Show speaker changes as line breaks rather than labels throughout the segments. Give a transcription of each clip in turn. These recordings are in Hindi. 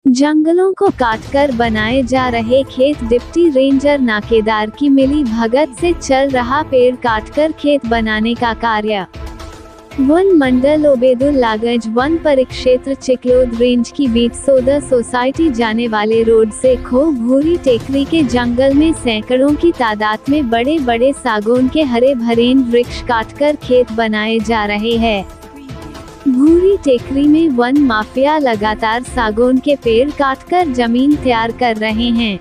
जंगलों को काटकर बनाए जा रहे खेत। डिप्टी रेंजर नाकेदार की मिली भगत से चल रहा पेड़ काटकर खेत बनाने का कार्य। वन मंडल ओबेदुल्लागंज वन परिक्षेत्र चिकलोद रेंज की बीच सोदा सोसाइटी जाने वाले रोड से खो भूरी टेकरी के जंगल में सैकड़ों की तादाद में बड़े बड़े सागौन के हरे भरे वृक्ष काटकर खेत बनाए जा रहे हैं। भूरी टेकरी में वन माफिया लगातार सागौन के पेड़ काटकर जमीन तैयार कर रहे हैं।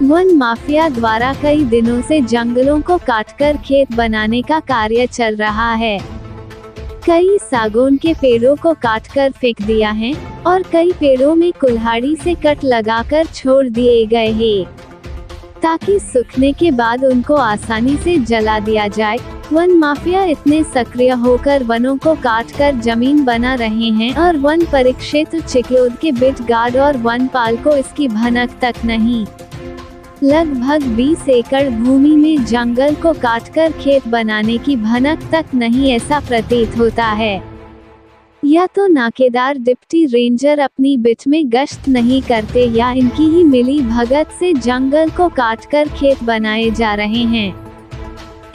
वन माफिया द्वारा कई दिनों से जंगलों को काटकर खेत बनाने का कार्य चल रहा है। कई सागौन के पेड़ों को काटकर फेंक दिया है और कई पेड़ों में कुल्हाड़ी से कट लगाकर छोड़ दिए गए हैं ताकि सूखने के बाद उनको आसानी से जला दिया जाए। वन माफिया इतने सक्रिय होकर वनों को काटकर जमीन बना रहे हैं और वन परिक्षेत्र चिकलोद के बिट गार्ड और वनपाल को इसकी भनक तक नहीं। लगभग 20 एकड़ भूमि में जंगल को काटकर खेत बनाने की भनक तक नहीं, ऐसा प्रतीत होता है। या तो नाकेदार डिप्टी रेंजर अपनी बिट में गश्त नहीं करते या इनकी ही मिली भगत से जंगल को काटकर खेत बनाए जा रहे हैं।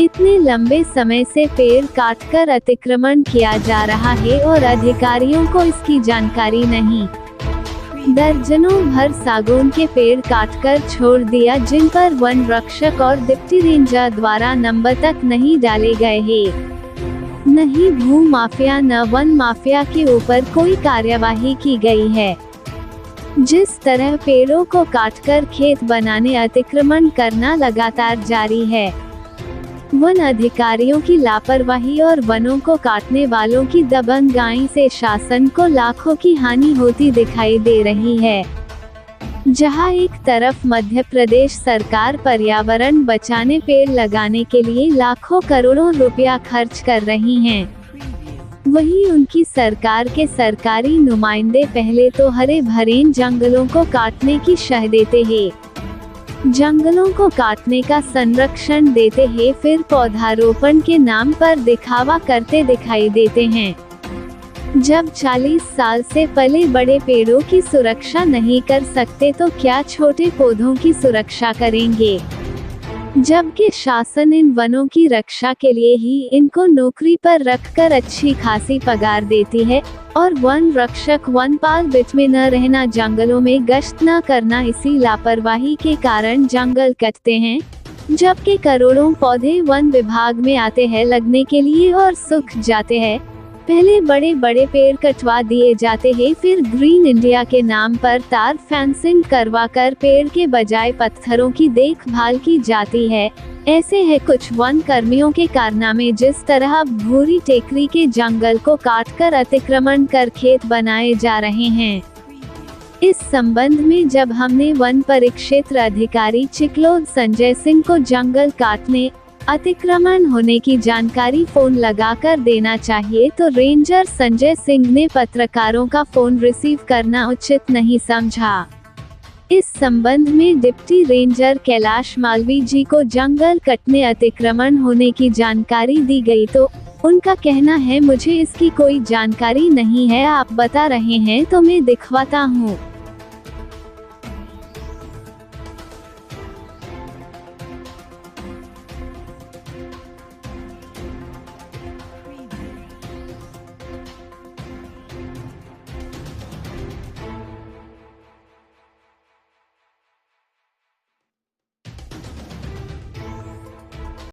इतने लंबे समय से पेड़ काटकर अतिक्रमण किया जा रहा है और अधिकारियों को इसकी जानकारी नहीं। दर्जनों भर सागौन के पेड़ काटकर छोड़ दिया, जिन पर वन रक्षक और डिप्टी रेंजर द्वारा नंबर तक नहीं डाले गए हैं। नहीं भू माफिया न वन माफिया के ऊपर कोई कार्यवाही की गई है। जिस तरह पेड़ों को काटकर खेत बनाने अतिक्रमण करना लगातार जारी है। वन अधिकारियों की लापरवाही और वनों को काटने वालों की दबंगाई से शासन को लाखों की हानि होती दिखाई दे रही है। जहां एक तरफ मध्य प्रदेश सरकार पर्यावरण बचाने पेड़ लगाने के लिए लाखों करोड़ों रुपया खर्च कर रही है, वहीं उनकी सरकार के सरकारी नुमाइंदे पहले तो हरे भरे जंगलों को काटने की शह देते हैं, जंगलों को काटने का संरक्षण देते हैं, फिर पौधारोपण के नाम पर दिखावा करते दिखाई देते हैं। जब 40 साल से पले बड़े पेड़ों की सुरक्षा नहीं कर सकते तो क्या छोटे पौधों की सुरक्षा करेंगे? जबकि शासन इन वनों की रक्षा के लिए ही इनको नौकरी पर रखकर अच्छी खासी पगार देती है और वन रक्षक वनपाल बिट में न रहना, जंगलों में गश्त न करना, इसी लापरवाही के कारण जंगल कटते हैं, जबकि करोड़ों पौधे वन विभाग में आते हैं लगने के लिए और सूख जाते हैं। पहले बड़े बड़े पेड़ कटवा दिए जाते हैं, फिर ग्रीन इंडिया के नाम पर तार फेंसिंग करवाकर पेड़ के बजाय पत्थरों की देखभाल की जाती है। ऐसे है कुछ वन कर्मियों के कारनामे, जिस तरह भूरी टेकरी के जंगल को काटकर अतिक्रमण कर खेत बनाए जा रहे हैं। इस संबंध में जब हमने वन परिक्षेत्र अधिकारी चिकलोद संजय सिंह को जंगल काटने अतिक्रमण होने की जानकारी फोन लगाकर देना चाहिए तो रेंजर संजय सिंह ने पत्रकारों का फोन रिसीव करना उचित नहीं समझा। इस संबंध में डिप्टी रेंजर कैलाश मालवी जी को जंगल कटने अतिक्रमण होने की जानकारी दी गई तो उनका कहना है, मुझे इसकी कोई जानकारी नहीं है, आप बता रहे हैं तो मैं दिखवाता हूँ।